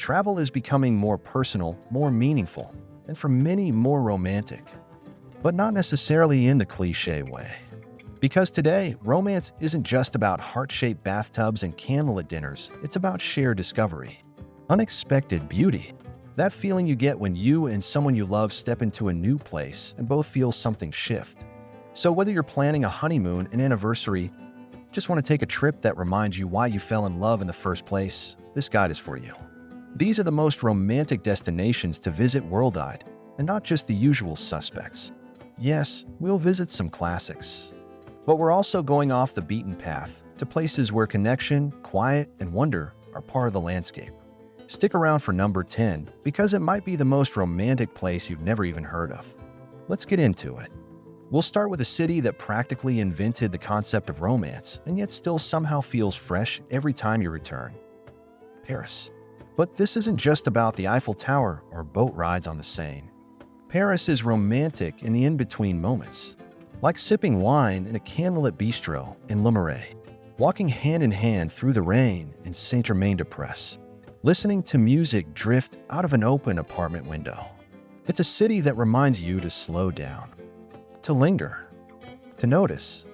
travel is becoming more personal, more meaningful, and for many, more romantic. But not necessarily in the cliche way. Because today, romance isn't just about heart-shaped bathtubs and candlelit dinners, it's about shared discovery. Unexpected beauty. That feeling you get when you and someone you love step into a new place and both feel something shift. So whether you're planning a honeymoon, an anniversary, just want to take a trip that reminds you why you fell in love in the first place, this guide is for you. These are the most romantic destinations to visit worldwide, and not just the usual suspects. Yes, we'll visit some classics. But we're also going off the beaten path to places where connection, quiet, and wonder are part of the landscape. Stick around for number 10 because it might be the most romantic place you've never even heard of. Let's get into it. We'll start with a city that practically invented the concept of romance and yet still somehow feels fresh every time you return. Paris. But this isn't just about the Eiffel Tower or boat rides on the Seine. Paris is romantic in the in-between moments, like sipping wine in a candlelit bistro in Le Marais, walking hand in hand through the rain in Saint-Germain-des-Prés, listening to music drift out of an open apartment window. It's a city that reminds you to slow down, to linger, to notice.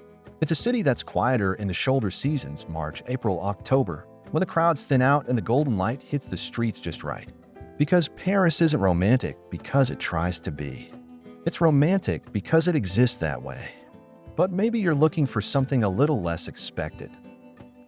It's a city that's quieter in the shoulder seasons, March, April, October, when the crowds thin out and the golden light hits the streets just right. Because Paris isn't romantic because it tries to be. It's romantic because it exists that way. But maybe you're looking for something a little less expected.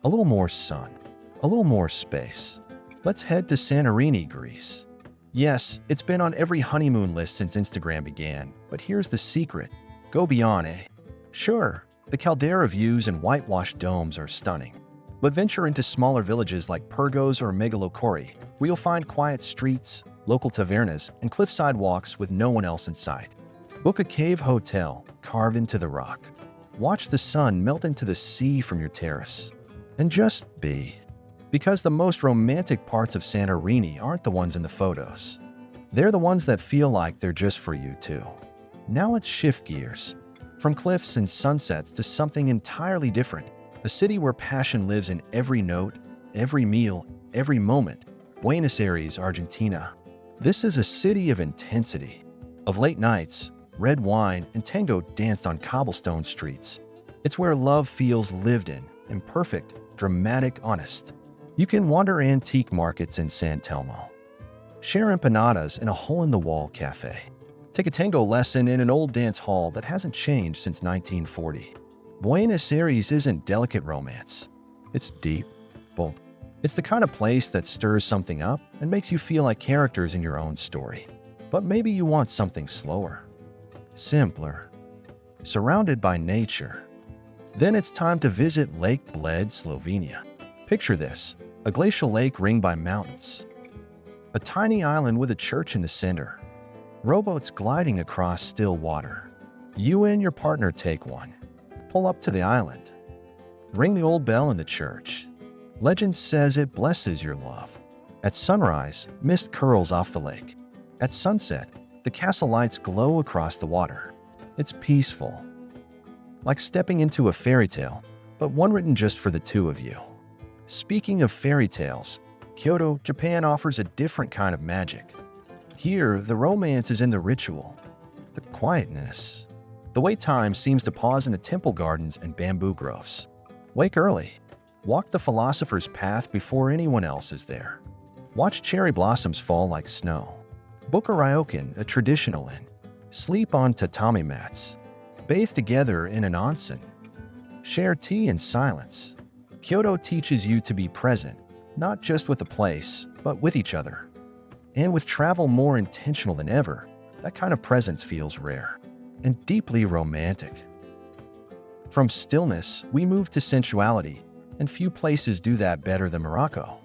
A little more sun, a little more space. Let's head to Santorini, Greece. Yes, it's been on every honeymoon list since Instagram began, but here's the secret. Go beyond, eh? Sure, the caldera views and whitewashed domes are stunning. But venture into smaller villages like Pyrgos or Megalokori, where you'll find quiet streets, local tavernas, and cliffside walks with no one else in sight. Book a cave hotel carved into the rock. Watch the sun melt into the sea from your terrace. And just be. Because the most romantic parts of Santorini aren't the ones in the photos. They're the ones that feel like they're just for you too. Now let's shift gears. From cliffs and sunsets to something entirely different. A city where passion lives in every note, every meal, every moment. Buenos Aires, Argentina. This is a city of intensity. Of late nights, red wine, and tango danced on cobblestone streets. It's where love feels lived in, imperfect, dramatic, honest. You can wander antique markets in San Telmo. Share empanadas in a hole-in-the-wall cafe. Take a tango lesson in an old dance hall that hasn't changed since 1940. Buenos Aires isn't delicate romance. It's deep, bold. It's the kind of place that stirs something up and makes you feel like characters in your own story. But maybe you want something slower, simpler, surrounded by nature. Then it's time to visit Lake Bled, Slovenia. Picture this, a glacial lake ringed by mountains. A tiny island with a church in the center. Rowboats gliding across still water. You and your partner take one. Pull up to the island. Ring the old bell in the church. Legend says it blesses your love. At sunrise, mist curls off the lake. At sunset, the castle lights glow across the water. It's peaceful. Like stepping into a fairy tale, but one written just for the two of you. Speaking of fairy tales, Kyoto, Japan offers a different kind of magic. Here, the romance is in the ritual, the quietness. The way time seems to pause in the temple gardens and bamboo groves. Wake early. Walk the philosopher's path before anyone else is there. Watch cherry blossoms fall like snow. Book a ryokan, a traditional inn. Sleep on tatami mats. Bathe together in an onsen. Share tea in silence. Kyoto teaches you to be present, not just with the place, but with each other. And with travel more intentional than ever, that kind of presence feels rare and deeply romantic. From stillness, we move to sensuality, and few places do that better than Morocco.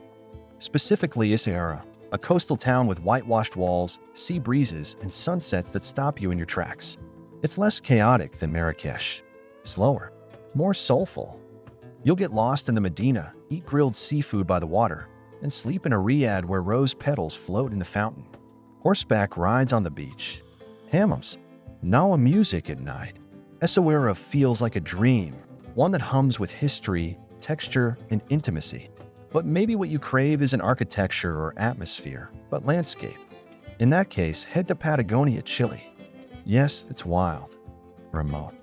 Specifically Essaouria, a coastal town with whitewashed walls, sea breezes, and sunsets that stop you in your tracks. It's less chaotic than Marrakesh, slower, more soulful. You'll get lost in the Medina, eat grilled seafood by the water, and sleep in a riad where rose petals float in the fountain. Horseback rides on the beach. Hammams, Nawa music at night. Essaouira feels like a dream, one that hums with history, texture, and intimacy. But maybe what you crave isn't architecture or atmosphere, but landscape. In that case, head to Patagonia, Chile. Yes, it's wild, remote,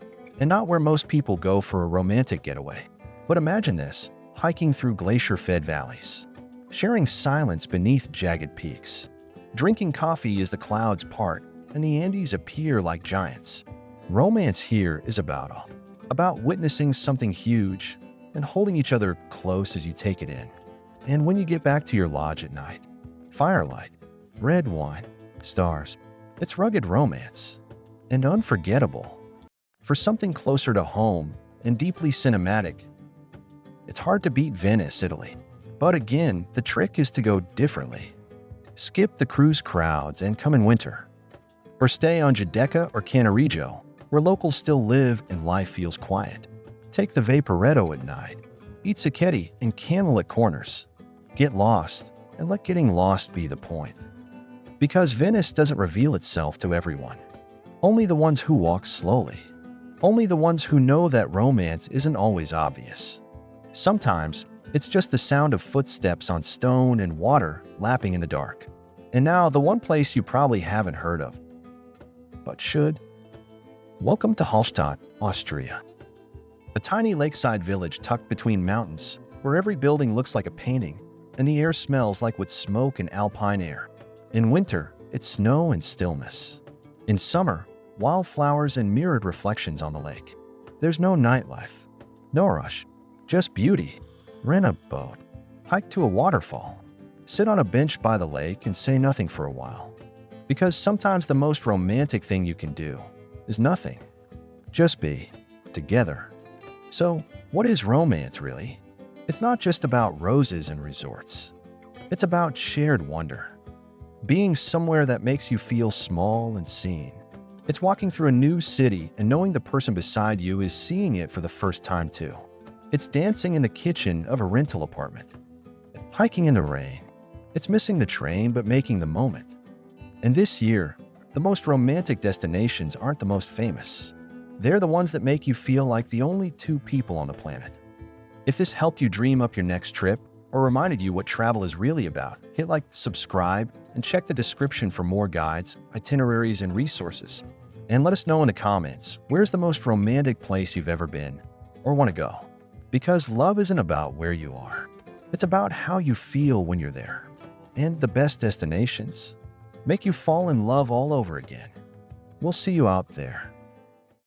and not where most people go for a romantic getaway. But imagine this, hiking through glacier-fed valleys, sharing silence beneath jagged peaks, drinking coffee as the clouds part and the Andes appear like giants. Romance here is about witnessing something huge and holding each other close as you take it in. And when you get back to your lodge at night, firelight, red wine, stars, it's rugged romance and unforgettable. For something closer to home and deeply cinematic, it's hard to beat Venice, Italy. But again, the trick is to go differently. Skip the cruise crowds and come in winter. Or stay on Giudecca or Cannaregio, where locals still live and life feels quiet. Take the Vaporetto at night. Eat cicchetti in candlelit corners. Get lost, and let getting lost be the point. Because Venice doesn't reveal itself to everyone. Only the ones who walk slowly. Only the ones who know that romance isn't always obvious. Sometimes, it's just the sound of footsteps on stone and water lapping in the dark. And now, the one place you probably haven't heard of, but should. Welcome to Hallstatt, Austria. A tiny lakeside village tucked between mountains, where every building looks like a painting, and the air smells like with smoke and alpine air. In winter, it's snow and stillness. In summer, wildflowers and mirrored reflections on the lake. There's no nightlife, no rush, just beauty. Rent a boat, hike to a waterfall, sit on a bench by the lake and say nothing for a while. Because sometimes the most romantic thing you can do is nothing. Just be together. So, what is romance really? It's not just about roses and resorts. It's about shared wonder. Being somewhere that makes you feel small and seen. It's walking through a new city and knowing the person beside you is seeing it for the first time too. It's dancing in the kitchen of a rental apartment. Hiking in the rain. It's missing the train but making the moment. And this year, the most romantic destinations aren't the most famous. They're the ones that make you feel like the only two people on the planet. If this helped you dream up your next trip or reminded you what travel is really about, hit like, subscribe, and check the description for more guides, itineraries, and resources. And let us know in the comments, where's the most romantic place you've ever been or want to go? Because love isn't about where you are. It's about how you feel when you're there. And the best destinations make you fall in love all over again. We'll see you out there.